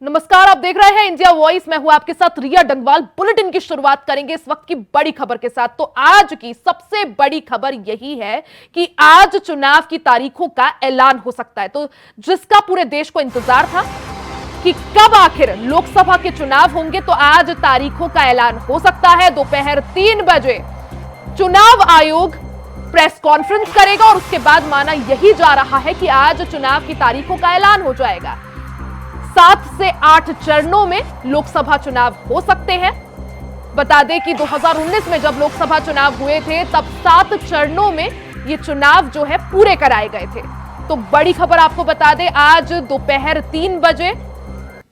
नमस्कार, आप देख रहे हैं इंडिया वॉइस। मैं हूं आपके साथ रिया डंगवाल। बुलेटिन की शुरुआत करेंगे इस वक्त की बड़ी खबर के साथ। तो आज की सबसे बड़ी खबर यही है कि आज चुनाव की तारीखों का ऐलान हो सकता है। तो जिसका पूरे देश को इंतजार था कि कब आखिर लोकसभा के चुनाव होंगे, तो आज तारीखों का ऐलान हो सकता है। दोपहर 3 बजे चुनाव आयोग प्रेस कॉन्फ्रेंस करेगा और उसके बाद माना यही जा रहा है कि आज चुनाव की तारीखों का ऐलान हो जाएगा। 7 से 8 चरणों में लोकसभा चुनाव हो सकते हैं। बता दें कि 2019 में जब लोकसभा चुनाव हुए थे तब 7 चरणों में ये चुनाव जो है पूरे कराए गए थे। तो बड़ी खबर आपको बता दें, आज दोपहर 3 बजे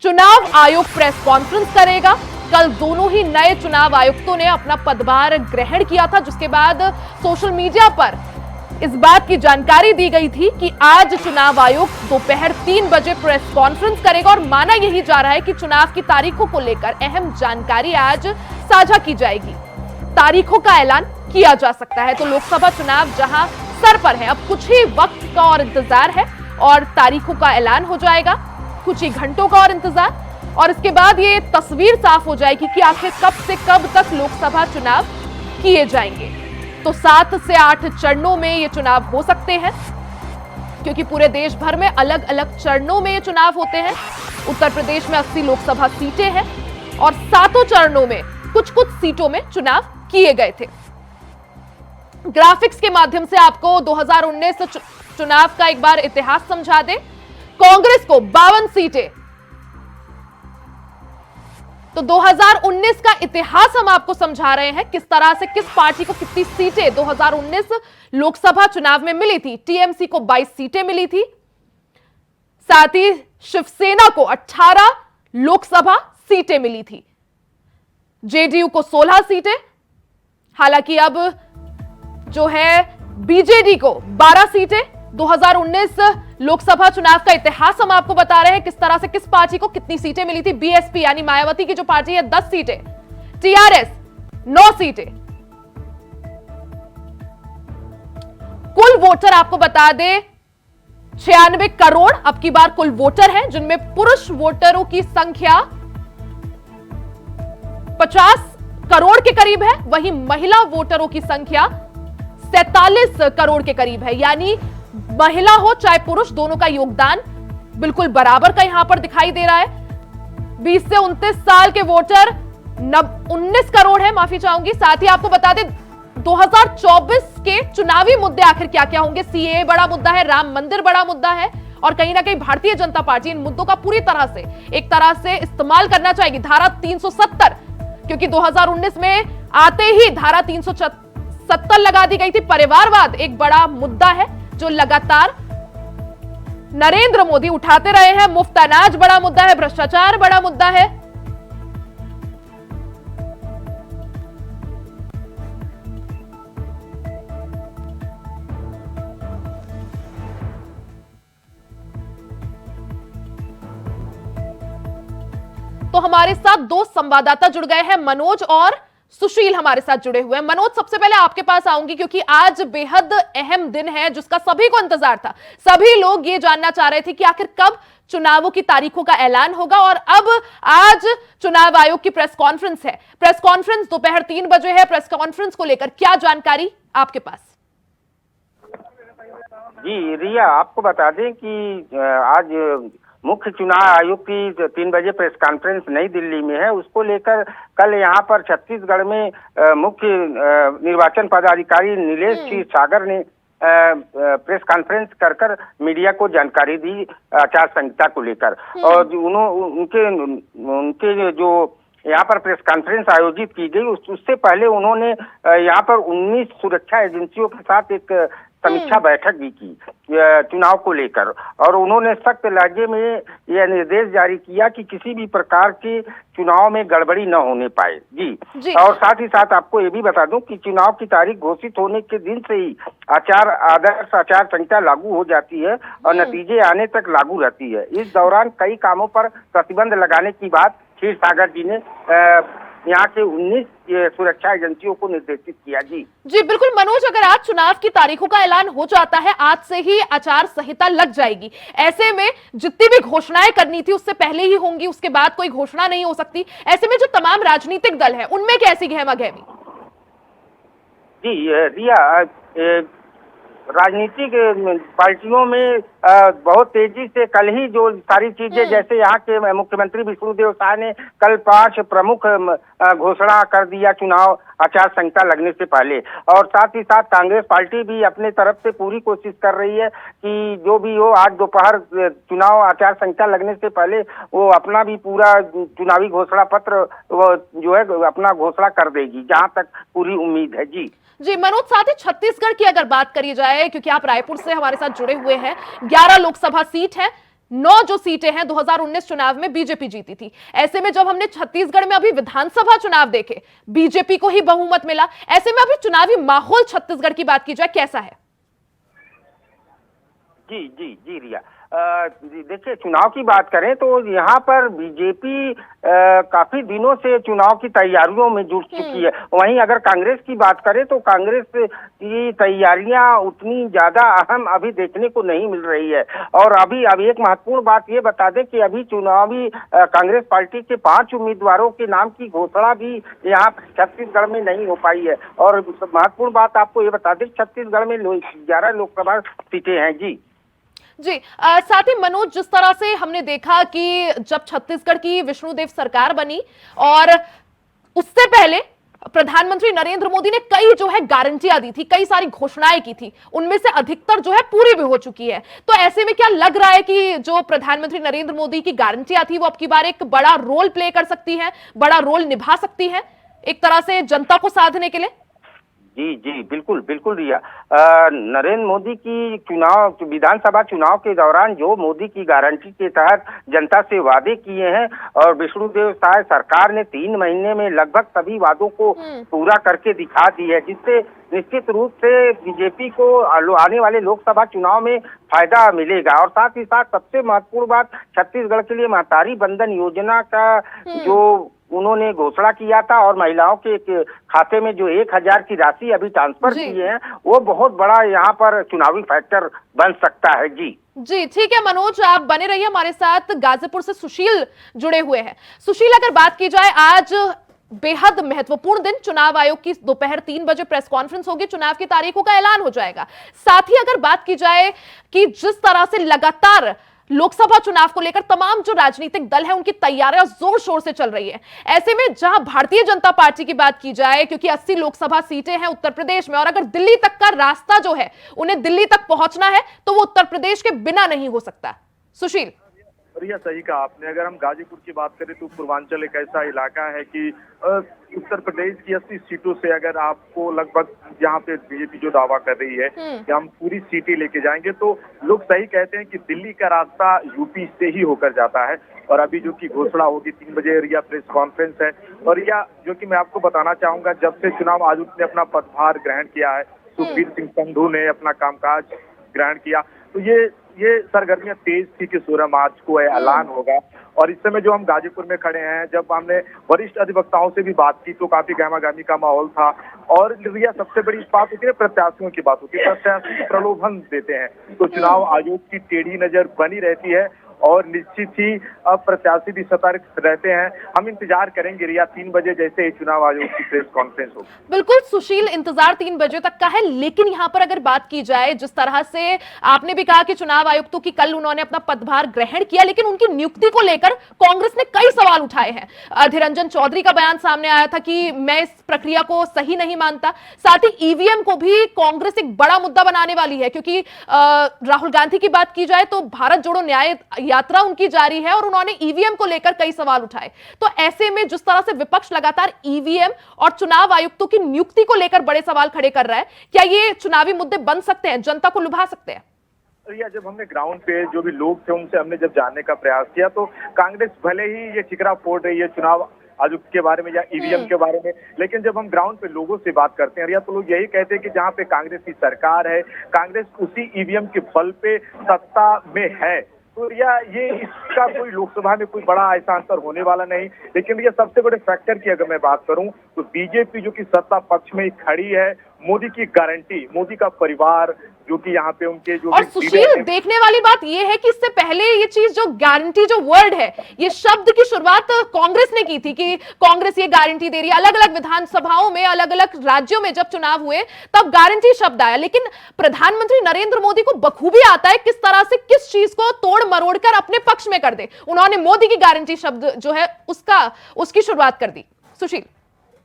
चुनाव आयोग प्रेस कॉन्फ्रेंस करेगा। कल दोनों ही नए चुनाव आयुक्तों ने अपना पदभार ग्रहण किया था, जिसके बाद सोशल मीडिया पर इस बात की जानकारी दी गई थी कि आज चुनाव आयोग दोपहर 3 बजे प्रेस कॉन्फ्रेंस करेगा और माना यही जा रहा है कि चुनाव की तारीखों को लेकर अहम जानकारी आज साझा की जाएगी। तारीखों का ऐलान किया जा सकता है। तो लोकसभा चुनाव जहां सर पर है, अब कुछ ही वक्त का और इंतजार है और तारीखों का ऐलान हो जाएगा। कुछ ही घंटों का और इंतजार, और इसके बाद ये तस्वीर साफ हो जाएगी कि आखिर कब से कब तक लोकसभा चुनाव किए जाएंगे। तो 7 से 8 चरणों में ये चुनाव हो सकते हैं, क्योंकि पूरे देश भर में अलग अलग चरणों में ये चुनाव होते हैं। उत्तर प्रदेश में 80 लोकसभा सीटें हैं और 7 चरणों में कुछ सीटों में चुनाव किए गए थे। ग्राफिक्स के माध्यम से आपको 2019 चुनाव का एक बार इतिहास समझा दें। कांग्रेस को 52 सीटें। तो 2019 का इतिहास हम आपको समझा रहे हैं, किस तरह से किस पार्टी को कितनी सीटें 2019 लोकसभा चुनाव में मिली थी। टीएमसी को 22 सीटें मिली थी, साथ ही शिवसेना को 18 लोकसभा सीटें मिली थी, जेडीयू को 16 सीटें। हालांकि अब जो है बीजेडी को 12 सीटें। 2019 लोकसभा चुनाव का इतिहास हम आपको बता रहे हैं, किस तरह से किस पार्टी को कितनी सीटें मिली थी। बीएसपी यानी मायावती की जो पार्टी है 10 सीटें, टीआरएस 9 सीटें। कुल वोटर आपको बता दें 96 करोड़ अब की बार कुल वोटर हैं, जिनमें पुरुष वोटरों की संख्या 50 करोड़ के करीब है, वहीं महिला वोटरों की संख्या 47 करोड़ के करीब है। यानी महिला हो चाहे पुरुष, दोनों का योगदान बिल्कुल बराबर का यहां पर दिखाई दे रहा है। 20 से 29 साल के वोटर 19 करोड़ है, माफी चाहूंगी। साथ ही आपको बता दें 2024 के चुनावी मुद्दे आखिर क्या क्या होंगे। सीएए बड़ा मुद्दा है, राम मंदिर बड़ा मुद्दा है, और कहीं ना कहीं भारतीय जनता पार्टी इन मुद्दों का पूरी तरह से एक तरह से इस्तेमाल करना चाहेगी। धारा 370, क्योंकि 2019 में आते ही धारा 370 लगा दी गई थी। परिवारवाद एक बड़ा मुद्दा है जो लगातार नरेंद्र मोदी उठाते रहे हैं। मुफ्त अनाज बड़ा मुद्दा है, भ्रष्टाचार बड़ा मुद्दा है। तो हमारे साथ 2 संवाददाता जुड़ गए हैं, मनोज और सुशील हमारे साथ जुड़े हुए हैं। मनोज, सबसे पहले आपके पास आऊंगी, क्योंकि आज बेहद अहम दिन है जिसका सभी को इंतजार था। सभी लोग ये जानना चाह रहे थे कि आखिर कब चुनावों की तारीखों का ऐलान होगा, और अब आज चुनाव आयोग की प्रेस कॉन्फ्रेंस है। प्रेस कॉन्फ्रेंस दोपहर 3 बजे है। प्रेस कॉन्फ्रेंस को लेकर क्या जानकारी आपके पास? जी रिया, आपको बता दें कि आज मुख्य चुनाव आयोग की 3 बजे प्रेस कॉन्फ्रेंस नई दिल्ली में है। उसको लेकर कल यहाँ पर छत्तीसगढ़ में मुख्य निर्वाचन पदाधिकारी नीलेश क्षीरसागर ने प्रेस कॉन्फ्रेंस कर मीडिया को जानकारी दी आचार संहिता को लेकर। और उनके जो यहाँ पर प्रेस कॉन्फ्रेंस आयोजित की गई, उससे पहले उन्होंने यहाँ पर 19 सुरक्षा एजेंसियों के साथ एक समीक्षा बैठक भी की चुनाव को लेकर, और उन्होंने सख्त लहजे में यह निर्देश जारी किया कि किसी भी प्रकार के चुनाव में गड़बड़ी न होने पाए। जी। और साथ ही साथ आपको ये भी बता दूं कि चुनाव की तारीख घोषित होने के दिन से ही आदर्श आचार संहिता लागू हो जाती है और नतीजे आने तक लागू रहती है। इस दौरान कई कामों पर प्रतिबंध लगाने की बात क्षीरसागर जी ने यहाँ के 19 सुरक्षा एजेंसियों को निर्देशित किया। जी जी बिल्कुल मनोज, अगर आज चुनाव की तारीखों का ऐलान हो जाता है, आज से ही आचार संहिता लग जाएगी, ऐसे में जितनी भी घोषणाएं करनी थी उससे पहले ही होंगी, उसके बाद कोई घोषणा नहीं हो सकती। ऐसे में जो तमाम राजनीतिक दल है उनमें कैसी गहमा गहमी? जी रिया, राजनीतिक पार्टियों में बहुत तेजी से कल ही जो सारी चीजें, जैसे यहाँ के मुख्यमंत्री विष्णुदेव साय ने कल 5 प्रमुख घोषणा कर दिया चुनाव आचार संहिता लगने से पहले, और साथ ही साथ कांग्रेस पार्टी भी अपने तरफ से पूरी कोशिश कर रही है कि जो भी हो आज दोपहर चुनाव आचार संहिता लगने से पहले वो अपना भी पूरा चुनावी घोषणा पत्र वो जो है अपना घोषणा कर देगी, जहाँ तक पूरी उम्मीद है। जी मनोज, साथ ही छत्तीसगढ़ की अगर बात करी जाए, क्योंकि आप रायपुर से हमारे साथ जुड़े हुए हैं, 11 लोकसभा सीट है, 9 जो सीटें हैं 2019 चुनाव में बीजेपी जीती थी। ऐसे में जब हमने छत्तीसगढ़ में अभी विधानसभा चुनाव देखे, बीजेपी को ही बहुमत मिला। ऐसे में अभी चुनावी माहौल छत्तीसगढ़ की बात की जाए, कैसा है? जी रिया, देखिए चुनाव की बात करें तो यहाँ पर बीजेपी काफी दिनों से चुनाव की तैयारियों में जुट चुकी है। वहीं अगर कांग्रेस की बात करें तो कांग्रेस की तैयारियां उतनी ज्यादा अहम अभी देखने को नहीं मिल रही है। और अभी एक महत्वपूर्ण बात ये बता दें कि अभी चुनावी कांग्रेस पार्टी के 5 उम्मीदवारों के नाम की घोषणा भी यहाँ छत्तीसगढ़ में नहीं हो पाई है। और महत्वपूर्ण बात आपको ये बता दें, छत्तीसगढ़ में 11 लोकसभा सीटें हैं। जी साथ ही मनोज, जिस तरह से हमने देखा कि जब छत्तीसगढ़ की विष्णुदेव सरकार बनी और उससे पहले प्रधानमंत्री नरेंद्र मोदी ने कई जो है गारंटियां दी थी, कई सारी घोषणाएं की थी, उनमें से अधिकतर जो है पूरी भी हो चुकी है। तो ऐसे में क्या लग रहा है कि जो प्रधानमंत्री नरेंद्र मोदी की गारंटियां थी वो अब की बार एक बड़ा रोल प्ले कर सकती है, बड़ा रोल निभा सकती है एक तरह से जनता को साधने के लिए? जी बिल्कुल रिया, नरेंद्र मोदी की विधानसभा चुनाव के दौरान जो मोदी की गारंटी के तहत जनता से वादे किए हैं, और विष्णुदेव साय सरकार ने 3 महीने में लगभग सभी वादों को पूरा करके दिखा दी है, जिससे निश्चित रूप से बीजेपी को आने वाले लोकसभा चुनाव में फायदा मिलेगा। और साथ ही साथ सबसे महत्वपूर्ण बात, छत्तीसगढ़ के लिए महतारी बंधन योजना का जो उन्होंने घोषणा किया था और महिलाओं के खाते में जो 1000 की राशि अभी ट्रांसफर की है, वो बहुत बड़ा यहाँ पर चुनावी फैक्टर बन सकता है। जी ठीक है मनोज, आप बने रहिए हमारे साथ। गाजीपुर से सुशील जुड़े हुए हैं। सुशील, अगर बात की जाए, आज बेहद महत्वपूर्ण दिन, चुनाव आयोग की दोपहर 3 बजे प्रेस कॉन्फ्रेंस होगी, चुनाव की तारीखों का ऐलान हो जाएगा। साथ ही अगर बात की जाए कि जिस तरह से लगातार लोकसभा चुनाव को लेकर तमाम जो राजनीतिक दल है उनकी तैयारियां जोर शोर से चल रही है, ऐसे में जहां भारतीय जनता पार्टी की बात की जाए, क्योंकि 80 लोकसभा सीटें हैं उत्तर प्रदेश में, और अगर दिल्ली तक का रास्ता जो है, उन्हें दिल्ली तक पहुंचना है तो वो उत्तर प्रदेश के बिना नहीं हो सकता। सुशील, रिया सही कहा आपने। अगर हम गाजीपुर की बात करें तो पूर्वांचल एक ऐसा इलाका है कि उत्तर प्रदेश की 80 सीटों से अगर आपको लगभग, यहाँ पे बीजेपी जो दावा कर रही है कि हम पूरी सीटें लेके जाएंगे, तो लोग सही कहते हैं कि दिल्ली का रास्ता यूपी से ही होकर जाता है। और अभी जो की घोषणा होगी 3 बजे, रिया प्रेस कॉन्फ्रेंस है। और रिया, जो कि मैं आपको बताना चाहूंगा, जब से चुनाव आयुक्त ने अपना पदभार ग्रहण किया है, सुखबीर सिंह संधू ने अपना कामकाज ग्रहण किया, तो ये सरगर्मियां तेज थी कि 16 मार्च को ऐलान होगा। और इस समय जो हम गाजीपुर में खड़े हैं, जब हमने वरिष्ठ अधिवक्ताओं से भी बात की तो काफी गहमागहमी का माहौल था। और रिया, सबसे बड़ी बात होती है प्रत्याशियों की बात होती है, प्रत्याशी प्रलोभन देते हैं, तो चुनाव आयोग की टेढ़ी नजर बनी रहती है और निश्चित ही अब प्रत्याशी भी सतर्क रहते हैं। हम इंतजार करेंगे रिया 3 बजे जैसे ही चुनाव आयोग की प्रेस कॉन्फ्रेंस होगी। बिल्कुल सुशील, इंतजार 3 बजे तक का है। लेकिन यहाँ पर अगर बात की जाए, जिस तरह से आपने भी कहा कि चुनाव आयुक्तों की कल उन्होंने अपना पदभार ग्रहण किया, लेकिन उनकी नियुक्ति को लेकर कांग्रेस ने कई सवाल उठाए हैं। अधीर रंजन चौधरी का बयान सामने आया था कि मैं इस प्रक्रिया को सही नहीं मानता। साथ ही ईवीएम को भी कांग्रेस एक बड़ा मुद्दा बनाने वाली है, क्योंकि राहुल गांधी की बात की जाए तो भारत जोड़ो न्याय यात्रा उनकी जारी है और उन्होंने ईवीएम को लेकर कई सवाल उठाए। तो ऐसे में जिस तरह से विपक्ष लगातार ईवीएम और चुनाव आयुक्तों की नियुक्ति को लेकर बड़े सवाल खड़े कर रहा है, क्या ये चुनावी मुद्दे बन सकते हैं, जनता को लुभा सकते हैं? रिया, जब हमने ग्राउंड पे जो भी लोग थे उनसे हमने जब जानने का प्रयास किया, तो कांग्रेस भले ही ये ठिकरा फोड़ रही है चुनाव आयोग के बारे में या ईवीएम के बारे में, लेकिन जब हम ग्राउंड पे लोगों से बात करते हैं रिया, तो लोग यही कहते हैं कि जहाँ पे कांग्रेस की सरकार है, कांग्रेस उसी ईवीएम के बल पे सत्ता में है। तो रिया ये इसका कोई लोकसभा में कोई बड़ा ऐसा अंतर होने वाला नहीं, लेकिन ये सबसे बड़े फैक्टर की अगर मैं बात करूं तो बीजेपी जो कि सत्ता पक्ष में खड़ी है, मोदी की गारंटी, मोदी का परिवार जो कि यहाँ पे उनके जो और सुशील, देखने वाली बात यह है कि इससे पहले ये चीज जो गारंटी जो वर्ड है, ये शब्द की शुरुआत कांग्रेस ने की थी कि कांग्रेस ये गारंटी दे रही है। अलग अलग विधानसभाओं में, अलग अलग राज्यों में जब चुनाव हुए तब गारंटी शब्द आया, लेकिन प्रधानमंत्री नरेंद्र मोदी को बखूबी आता है किस तरह से किस चीज को तोड़ मरोड़ कर अपने पक्ष में कर दे। उन्होंने मोदी की गारंटी शब्द जो है उसकी शुरुआत कर दी। सुशील,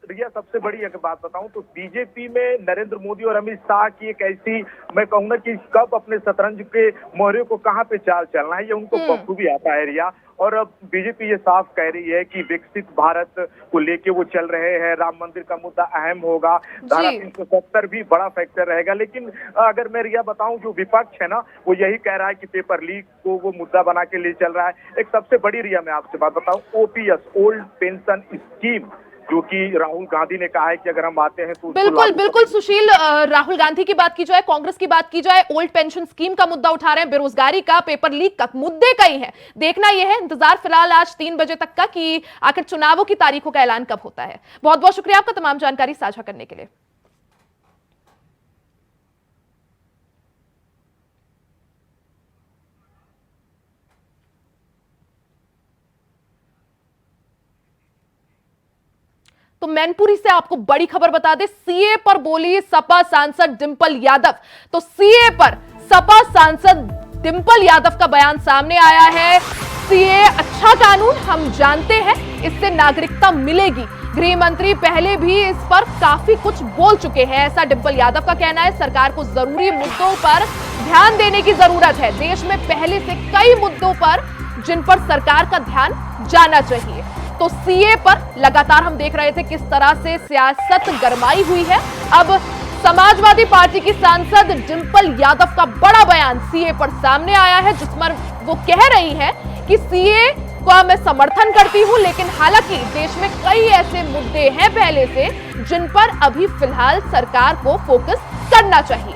रिया सबसे बड़ी अगर बात बताऊं तो बीजेपी में नरेंद्र मोदी और अमित शाह की एक ऐसी, मैं कहूंगा कि कब अपने शतरंज के मोहरे को कहां पे चाल चलना है ये उनको बखूबी आता है रिया। और अब बीजेपी ये साफ कह रही है कि विकसित भारत को लेके वो चल रहे हैं, राम मंदिर का मुद्दा अहम होगा, धारा 370 भी बड़ा फैक्टर रहेगा। लेकिन अगर मैं रिया बताऊं जो विपक्ष है ना वो यही कह रहा है कि पेपर लीक को वो मुद्दा बना के ले चल रहा है। एक सबसे बड़ी रिया मैं आपसे बात बताऊं, ओपीएस ओल्ड पेंशन स्कीम जो कि राहुल गांधी ने कहा है कि अगर हम आते हैं तो बिल्कुल बिल्कुल सुशील, राहुल गांधी की बात की जाए, कांग्रेस की बात की जाए, ओल्ड पेंशन स्कीम का मुद्दा उठा रहे हैं, बेरोजगारी का, पेपर लीक का, मुद्दे कई हैं। देखना यह है, इंतजार फिलहाल आज 3 बजे तक का कि आखिर चुनावों की तारीखों का ऐलान कब होता है। बहुत बहुत शुक्रिया आपका तमाम जानकारी साझा करने के लिए। तो मैनपुरी से आपको बड़ी खबर बता दें, सीए पर बोली सपा सांसद डिंपल यादव। तो सीए पर सपा सांसद डिंपल यादव का बयान सामने आया है। सीए अच्छा कानून, हम जानते हैं इससे नागरिकता मिलेगी। गृह मंत्री पहले भी इस पर काफी कुछ बोल चुके हैं, ऐसा डिंपल यादव का कहना है। सरकार को जरूरी मुद्दों पर ध्यान देने की जरूरत है। देश में पहले से कई मुद्दों पर जिन पर सरकार का ध्यान जाना चाहिए। तो सीए पर लगातार हम देख रहे थे किस तरह से सियासत गरमाई हुई है। अब समाजवादी पार्टी की सांसद डिंपल यादव का बड़ा बयान सीए पर सामने आया है, जिसमें वो कह रही हैं कि सीए का मैं समर्थन करती हूं, लेकिन हालांकि देश में कई ऐसे मुद्दे हैं पहले से जिन पर अभी फिलहाल सरकार को फोकस करना चाहिए।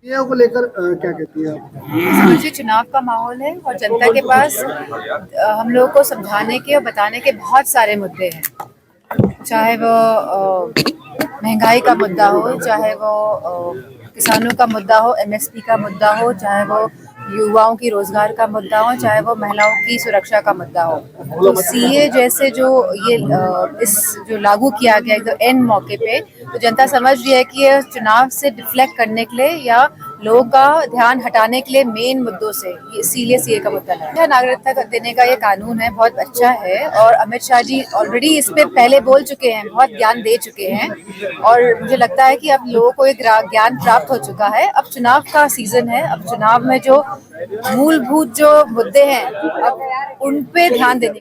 को लेकर क्या कहती है आप? समझिए, चुनाव का माहौल है और जनता के पास हम लोगों को समझाने के और बताने के बहुत सारे मुद्दे हैं। चाहे वो महंगाई का मुद्दा हो, चाहे वो किसानों का मुद्दा हो, एमएसपी का मुद्दा हो, चाहे वो युवाओं की रोजगार का मुद्दा हो, चाहे वो महिलाओं की सुरक्षा का मुद्दा हो। तो सीए जैसे जो ये इस जो लागू किया गया एकदम एंड मौके पे, तो जनता समझ रही है कि ये चुनाव से डिफ्लेक्ट करने के लिए या लोगों का ध्यान हटाने के लिए मेन मुद्दों से इसीलिए सीए का मुद्दा है। नागरिकता देने का ये कानून है, बहुत अच्छा है और अमित शाह जी ऑलरेडी इस पे पहले बोल चुके हैं, बहुत ज्ञान दे चुके हैं और मुझे लगता है कि अब लोगों को एक ज्ञान प्राप्त हो चुका है। अब चुनाव का सीजन है, अब चुनाव में जो मूलभूत जो मुद्दे हैं अब उन पे ध्यान देने।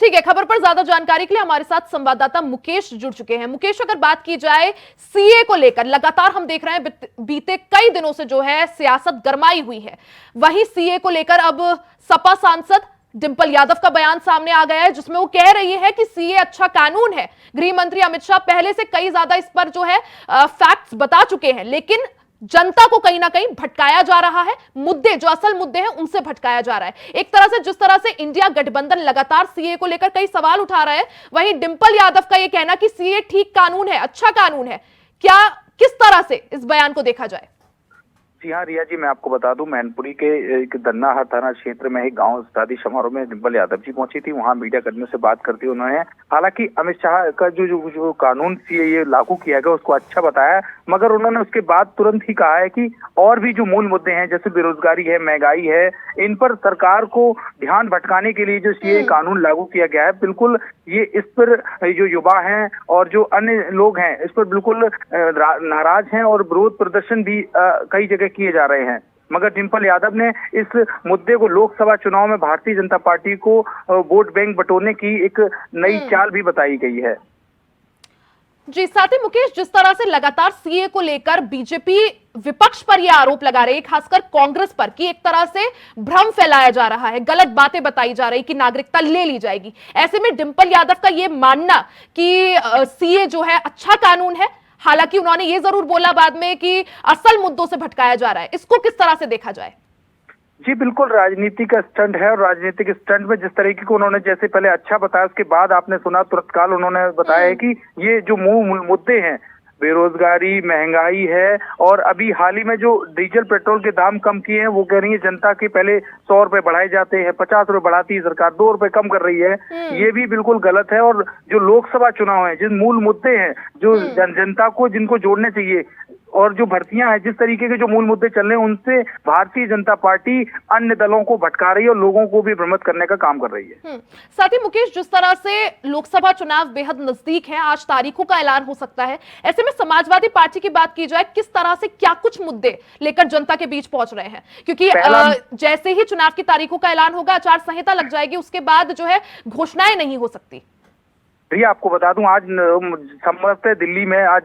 ठीक है, खबर पर ज्यादा जानकारी के लिए हमारे साथ संवाददाता मुकेश जुड़ चुके हैं। मुकेश, अगर बात की जाए सीए को लेकर, लगातार हम देख रहे हैं बीते कई दिनों से जो है सियासत गरमाई हुई है। वहीं सीए को लेकर अब सपा सांसद डिंपल यादव का बयान सामने आ गया है, जिसमें वो कह रही है कि सीए अच्छा कानून है। गृह मंत्री अमित शाह पहले से कई ज्यादा इस पर जो है फैक्ट्स बता चुके हैं, लेकिन जनता को कहीं ना कहीं भटकाया जा रहा है। मुद्दे जो असल मुद्दे हैं उनसे भटकाया जा रहा है। एक तरह से जिस तरह से इंडिया गठबंधन लगातार सीए को लेकर कई सवाल उठा रहा है, वहीं डिंपल यादव का यह कहना कि सीए ठीक कानून है, अच्छा कानून है। क्या किस तरह से इस बयान को देखा जाए? जी हाँ रिया जी, मैं आपको बता दूं, मैनपुरी के एक दन्नाहर थाना क्षेत्र में एक गांव शादी समारोह में डिंपल यादव जी पहुंची थी। वहां मीडिया कर्मियों से बात करते हुए उन्होंने हालांकि अमित शाह का जो कानून ये लागू किया गया उसको अच्छा बताया, मगर उन्होंने उसके बाद तुरंत ही कहा है कि और भी जो मूल मुद्दे हैं जैसे बेरोजगारी है, महंगाई है, इन पर सरकार को ध्यान भटकाने के लिए जो सीए कानून लागू किया गया है, बिल्कुल ये इस पर जो युवा हैं और जो अन्य लोग हैं इस पर बिल्कुल नाराज हैं और विरोध प्रदर्शन भी कई जगह किए जा रहे हैं। मगर डिंपल यादव ने इस मुद्दे को लोकसभा चुनाव में भारतीय जनता पार्टी को वोट बैंक बटोरने की एक नई चाल भी बताई गई है। जी, साथ ही मुकेश, जिस तरह से लगातार सीए को लेकर बीजेपी विपक्ष पर यह आरोप लगा रही है, खासकर कांग्रेस पर, कि एक तरह से भ्रम फैलाया जा रहा है, गलत बातें बताई जा रही कि नागरिकता ले ली जाएगी। ऐसे में डिंपल यादव का यह मानना कि सीए जो है अच्छा कानून है, हालांकि उन्होंने ये जरूर बोला बाद में कि असल मुद्दों से भटकाया जा रहा है, इसको किस तरह से देखा जाए? जी बिल्कुल, राजनीति का स्टंट है और राजनीतिक स्टंट में जिस तरीके को उन्होंने जैसे पहले अच्छा बताया, उसके बाद आपने सुना तुरंत काल उन्होंने बताया है कि ये जो मूल मुद्दे हैं, बेरोजगारी, महंगाई है, और अभी हाल ही में जो डीजल पेट्रोल के दाम कम किए हैं, वो कह रही है जनता के पहले 100 रुपए बढ़ाए जाते हैं, 50 रुपए बढ़ाती है सरकार, 2 रुपए कम कर रही है। ये भी बिल्कुल गलत है। और जो लोकसभा चुनाव है, जिन मूल मुद्दे हैं जो जनता को जिनको जोड़ने चाहिए, और जो भर्तियां हैं, जिस तरीके के जो मूल मुद्दे चल रहे हैं, उनसे भारतीय जनता पार्टी अन्य दलों को भटका रही है और लोगों को भी भ्रमित करने का काम कर रही है। साथ ही मुकेश, जिस तरह से लोकसभा चुनाव बेहद नजदीक है, आज तारीखों का ऐलान हो सकता है, ऐसे में समाजवादी पार्टी की बात की जाए, किस तरह से क्या कुछ मुद्दे लेकर जनता के बीच पहुंच रहे हैं? क्योंकि जैसे ही चुनाव की तारीखों का ऐलान होगा, आचार संहिता लग जाएगी, उसके बाद जो है घोषणाएं नहीं हो सकती। प्रिया, आपको बता दूं, आज संभवतः दिल्ली में आज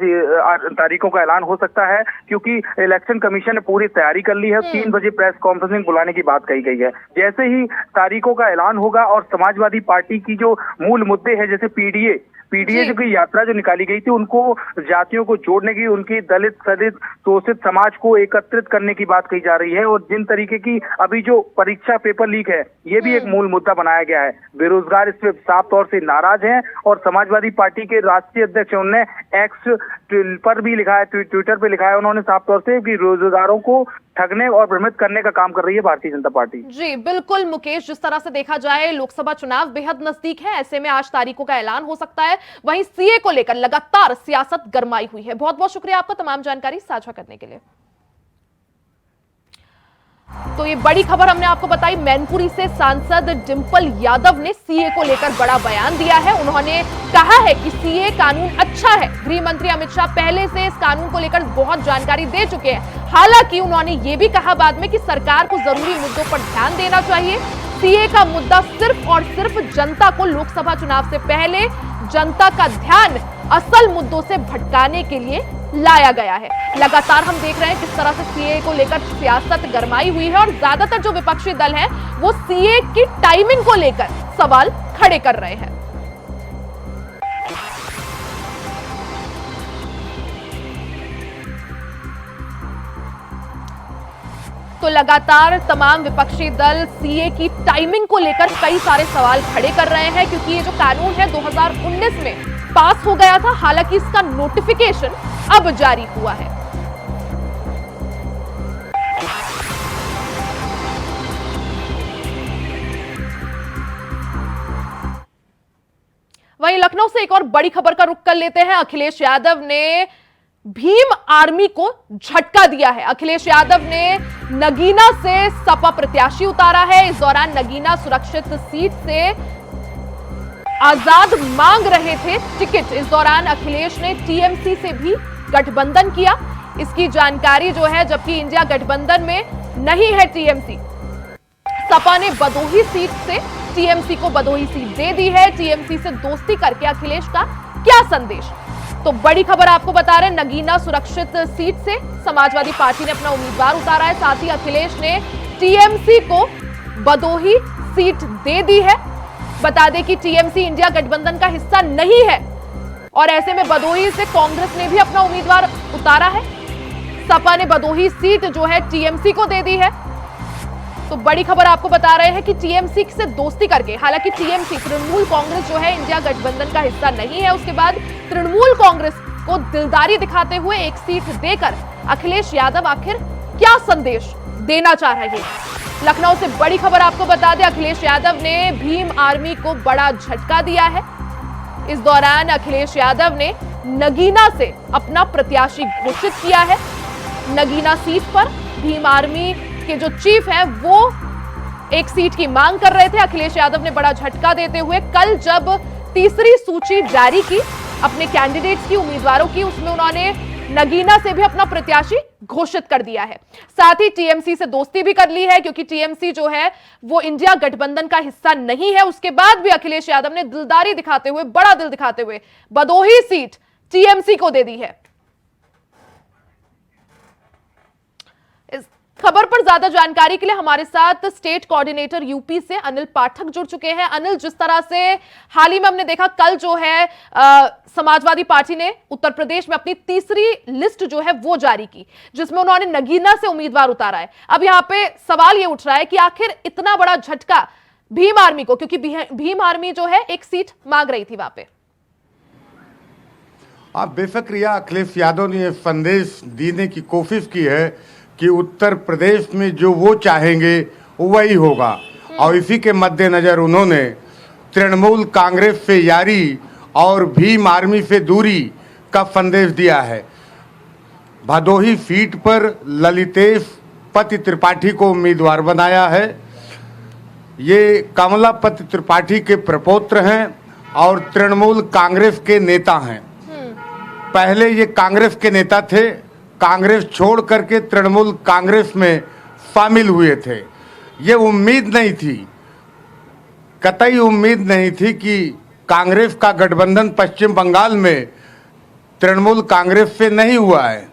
तारीखों का ऐलान हो सकता है, क्योंकि इलेक्शन कमीशन ने पूरी तैयारी कर ली है। 3 बजे प्रेस कॉन्फ्रेंसिंग बुलाने की बात कही गई है। जैसे ही तारीखों का ऐलान होगा और समाजवादी पार्टी की जो मूल मुद्दे हैं, जैसे पीडीए जो की यात्रा जो निकाली गई थी, उनको जातियों को जोड़ने की, उनकी दलित सदित शोषित समाज को एकत्रित करने की बात कही जा रही है। और जिन तरीके की अभी जो परीक्षा पेपर लीक है, ये भी एक मूल मुद्दा बनाया गया है। बेरोजगार इस पे साफ तौर से नाराज हैं और समाजवादी पार्टी के राष्ट्रीय अध्यक्ष उन्होंने एक्स पर भी लिखा है, ट्विटर पे लिखा है उन्होंने साफ तौर से कि रोजगारों को ठगने और भ्रमित करने का काम कर रही है भारतीय जनता पार्टी। जी बिल्कुल मुकेश, जिस तरह से देखा जाए लोकसभा चुनाव बेहद नजदीक है, ऐसे में आज तारीखों का ऐलान हो सकता है। वहीं सीए को लेकर लगातार सियासत गरमाई हुई है। बहुत बहुत शुक्रिया आपका तमाम जानकारी साझा करने के लिए। तो ये बड़ी खबर हमने आपको बताई। मैनपुरी से सांसद डिंपल यादव ने सीए को लेकर बड़ा बयान दिया है। उन्होंने कहा है कि सीए कानून अच्छा है। गृह मंत्री अमित शाह पहले से इस कानून को लेकर बहुत जानकारी दे चुके हैं। हालांकि उन्होंने ये भी कहा बाद में कि सरकार को जरूरी मुद्दों पर ध्यान देना चाहिए। सीए का मुद्दा सिर्फ और सिर्फ जनता को लोकसभा चुनाव से पहले जनता का ध्यान असल मुद्दों से भटकाने के लिए लाया गया है। लगातार हम देख रहे हैं किस तरह से सीए को लेकर सियासत गरमाई हुई है और ज्यादातर जो विपक्षी दल हैं वो सीए की टाइमिंग को लेकर सवाल खड़े कर रहे हैं। तो लगातार तमाम विपक्षी दल सीए की टाइमिंग को लेकर कई सारे सवाल खड़े कर रहे हैं, क्योंकि ये जो कानून है 2019 में पास हो गया था। हालांकि इसका नोटिफिकेशन अब जारी हुआ है। वहीं लखनऊ से एक और बड़ी खबर का रुख कर लेते हैं। अखिलेश यादव ने भीम आर्मी को झटका दिया है। अखिलेश यादव ने नगीना से सपा प्रत्याशी उतारा है। इस दौरान नगीना सुरक्षित सीट से आजाद मांग रहे थे टिकट। इस दौरान अखिलेश ने टीएमसी से भी गठबंधन किया। इसकी जानकारी जो है, जबकि इंडिया गठबंधन में नहीं है टीएमसी। सपा ने बदोही सीट से टीएमसी को बदोही सीट दे दी है। टीएमसी से दोस्ती करके अखिलेश का क्या संदेश? तो बड़ी खबर आपको बता रहे हैं, नगीना सुरक्षित सीट से समाजवादी पार्टी ने अपना उम्मीदवार उतारा है। साथ ही अखिलेश ने टीएमसी को बदोही सीट दे दी है। बता दें कि टीएमसी इंडिया गठबंधन का हिस्सा नहीं है और ऐसे में बदोही से कांग्रेस ने भी अपना उम्मीदवार उतारा है। सपा ने बदोही सीट जो है टीएमसी को दे दी है। तो बड़ी खबर आपको बता रहे हैं कि टीएमसी से दोस्ती करके, हालांकि टीएमसी तृणमूल कांग्रेस जो है इंडिया गठबंधन का हिस्सा नहीं है, उसके बाद तृणमूल कांग्रेस को दिलदारी दिखाते हुए एक सीट देकर अखिलेश यादव आखिर क्या संदेश देना चाह रहे हैं? लखनऊ से बड़ी खबर आपको बता दें, अखिलेश यादव ने भीम आर्मी को बड़ा झटका दिया है। इस दौरान अखिलेश यादव ने नगीना से अपना प्रत्याशी घोषित किया है। नगीना सीट पर भीम आर्मी के जो चीफ हैं वो एक सीट की मांग कर रहे थे। अखिलेश यादव ने बड़ा झटका देते हुए कल जब तीसरी सूची जारी की अपने कैंडिडेट्स की, उम्मीदवारों की, उसमें उन्होंने नगीना से भी अपना प्रत्याशी घोषित कर दिया है। साथ ही टीएमसी से दोस्ती भी कर ली है, क्योंकि टीएमसी जो है वो इंडिया गठबंधन का हिस्सा नहीं है। उसके बाद भी अखिलेश यादव ने दिलदारी दिखाते हुए, बड़ा दिल दिखाते हुए बदोही सीट टीएमसी को दे दी है। खबर पर ज्यादा जानकारी के लिए हमारे साथ स्टेट कोऑर्डिनेटर यूपी से अनिल पाठक जुड़ चुके हैं। अनिल, जिस तरह से हाल ही में हमने देखा, कल जो है समाजवादी पार्टी ने उत्तर प्रदेश में अपनी तीसरी लिस्ट जो है वो जारी की, जिसमें उन्होंने नगीना से उम्मीदवार उतारा है। अब यहाँ पे सवाल ये उठ रहा है कि आखिर इतना बड़ा झटका भीम आर्मी को, क्योंकि भीम आर्मी जो है एक सीट मांग रही थी वहां पे। आप बेशक रिया, अखिलेश यादव ने यह संदेश देने की कोशिश की है कि उत्तर प्रदेश में जो वो चाहेंगे वही होगा, और इसी के मद्देनजर उन्होंने तृणमूल कांग्रेस से यारी और भीम आर्मी से दूरी का संदेश दिया है। भदोही सीट पर ललितेश पति त्रिपाठी को उम्मीदवार बनाया है। ये कमलापति त्रिपाठी के प्रपौत्र हैं और तृणमूल कांग्रेस के नेता हैं। पहले ये कांग्रेस के नेता थे, कांग्रेस छोड़ करके तृणमूल कांग्रेस में शामिल हुए थे। ये उम्मीद नहीं थी, कतई उम्मीद नहीं थी कि कांग्रेस का गठबंधन पश्चिम बंगाल में तृणमूल कांग्रेस से नहीं हुआ है।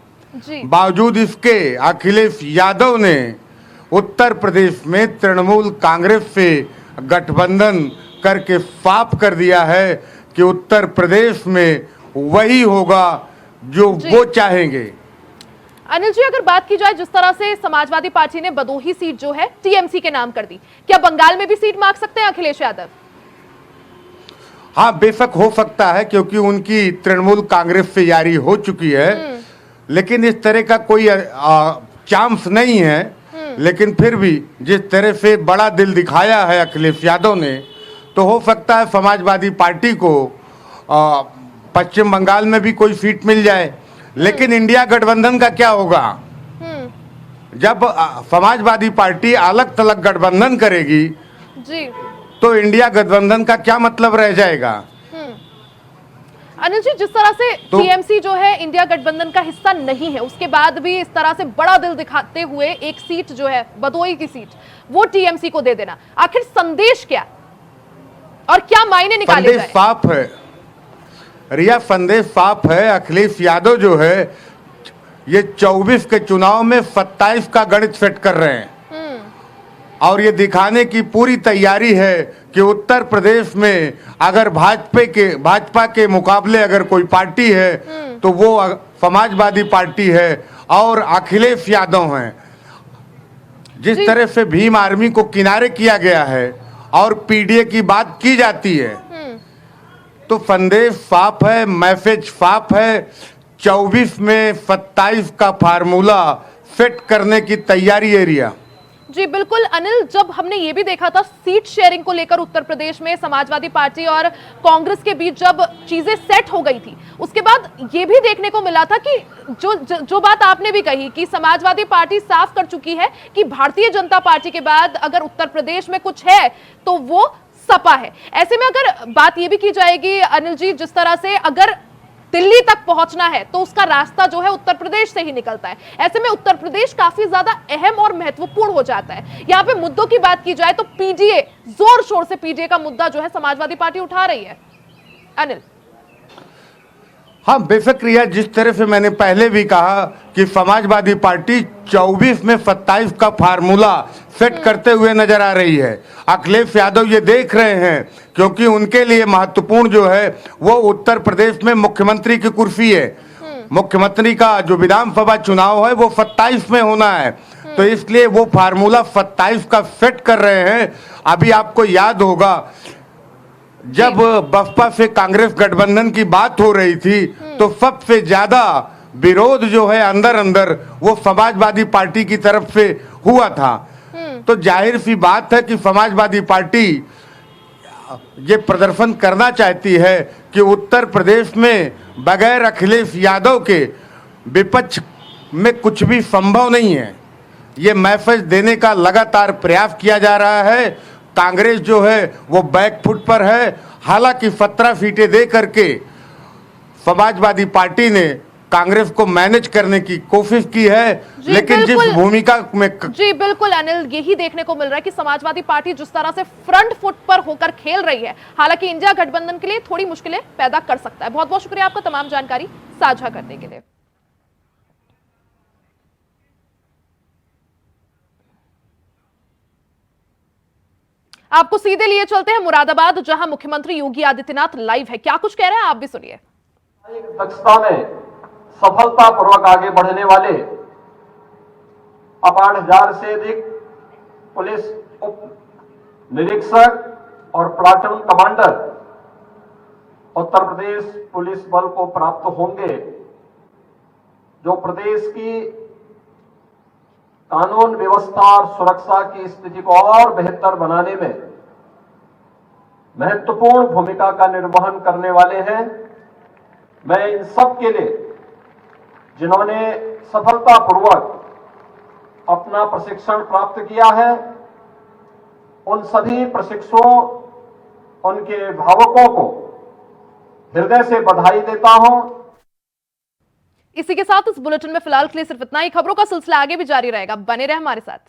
बावजूद इसके अखिलेश यादव ने उत्तर प्रदेश में तृणमूल कांग्रेस से गठबंधन करके साफ कर दिया है कि उत्तर प्रदेश में वही होगा जो वो चाहेंगे। अनिल जी, अगर बात की जाए जिस तरह से समाजवादी पार्टी ने भदोही सीट जो है टीएमसी के नाम कर दी, क्या बंगाल में भी सीट मांग सकते हैं अखिलेश यादव? हाँ, बेशक हो सकता है, क्योंकि उनकी तृणमूल कांग्रेस से यारी हो चुकी है। लेकिन इस तरह का कोई चांस नहीं है। लेकिन फिर भी जिस तरह से बड़ा दिल दिखाया है अखिलेश यादव ने, तो हो सकता है समाजवादी पार्टी को पश्चिम बंगाल में भी कोई सीट मिल जाए। लेकिन इंडिया गठबंधन का क्या होगा? जब समाजवादी पार्टी अलग थलग गठबंधन करेगी जी, तो इंडिया गठबंधन का क्या मतलब रह जाएगा? अनिल जी, जिस तरह से टीएमसी जो है इंडिया गठबंधन का हिस्सा नहीं है, उसके बाद भी इस तरह से बड़ा दिल दिखाते हुए एक सीट जो है भदोही की सीट वो टीएमसी को दे देना, आखिर संदेश क्या और क्या मायने निकाले जाए? संदेश साफ है रिया, संदेश साफ है। अखिलेश यादव जो है ये 24 के चुनाव में 27 का गणित सेट कर रहे हैं, और ये दिखाने की पूरी तैयारी है कि उत्तर प्रदेश में अगर भाजपा के मुकाबले अगर कोई पार्टी है तो वो समाजवादी पार्टी है और अखिलेश यादव हैं। जिस तरह से भीम आर्मी को किनारे किया गया है और पीडीए की बात की जाती है, तो संदेश साफ है, मैसेज साफ है। 24 में 27 का फार्मूला सेट करने की तैयारी है रिया। जी बिल्कुल अनिल, जब हमने ये भी देखा था सीट शेयरिंग को लेकर उत्तर प्रदेश में समाजवादी पार्टी और कांग्रेस के बीच जब चीजें सेट हो गई थी, उसके बाद ये भी देखने को मिला था कि जो बात आपने भी कही कि समाजवादी पार्टी साफ कर चुकी है कि भारतीय जनता पार्टी के बाद अगर उत्तर प्रदेश में कुछ है तो वो सपा है। ऐसे में अगर बात ये भी की जाएगी अनिल जी, जिस तरह से अगर दिल्ली तक पहुंचना है तो उसका रास्ता जो है उत्तर प्रदेश से ही निकलता है। ऐसे में उत्तर प्रदेश काफी ज्यादा अहम और महत्वपूर्ण हो जाता है। यहाँ पे मुद्दों की बात की जाए तो पीडीए, जोर शोर से पीडीए का मुद्दा जो है समाजवादी पार्टी उठा रही है। अनिल, हाँ बेशक रिया, जिस तरह से मैंने पहले भी कहा कि समाजवादी पार्टी 24 में 27 का फार्मूला सेट करते हुए नजर आ रही है। अखिलेश यादव ये देख रहे हैं, क्योंकि उनके लिए महत्वपूर्ण जो है वो उत्तर प्रदेश में मुख्यमंत्री की कुर्सी है। मुख्यमंत्री का जो विधानसभा चुनाव है वो 27 में होना है, तो इसलिए वो फार्मूला 27 का सेट कर रहे हैं। अभी आपको याद होगा जब बसपा से कांग्रेस गठबंधन की बात हो रही थी तो सबसे ज्यादा विरोध जो है अंदर अंदर वो समाजवादी पार्टी की तरफ से हुआ था। तो जाहिर सी बात है कि समाजवादी पार्टी ये प्रदर्शन करना चाहती है कि उत्तर प्रदेश में बगैर अखिलेश यादव के विपक्ष में कुछ भी संभव नहीं है। ये मैसेज देने का लगातार प्रयास किया जा रहा है। कांग्रेस जो है वो बैकफुट पर है। हालांकि 17 सीटें दे करके समाजवादी पार्टी ने कांग्रेस को मैनेज करने की कोशिश की है, लेकिन जिस भूमिका में जी बिल्कुल अनिल, यही देखने को मिल रहा है कि समाजवादी पार्टी जिस तरह से फ्रंट फुट पर होकर खेल रही है, हालांकि इंडिया गठबंधन के लिए थोड़ी मुश्किलें पैदा कर सकता है। बहुत बहुत शुक्रिया आपका तमाम जानकारी साझा करने के लिए। आपको सीधे लिए चलते हैं मुरादाबाद, जहां मुख्यमंत्री योगी आदित्यनाथ लाइव है। क्या कुछ कह रहे हैं आप भी सुनिए। दक्षता में सफलतापूर्वक आगे बढ़ने वाले 8,000 से अधिक पुलिस उप निरीक्षक और platoon commander Uttar Pradesh police बल को प्राप्त होंगे, जो प्रदेश की कानून व्यवस्था और सुरक्षा की स्थिति को और बेहतर बनाने में महत्वपूर्ण भूमिका का निर्वहन करने वाले हैं। मैं इन सब के लिए, जिन्होंने सफलतापूर्वक अपना प्रशिक्षण प्राप्त किया है, उन सभी प्रशिक्षुओं, उनके अभिभावकों को हृदय से बधाई देता हूं। इसी के साथ इस बुलेटिन में फिलहाल के लिए सिर्फ इतना ही। खबरों का सिलसिला आगे भी जारी रहेगा, बने रहे हमारे साथ।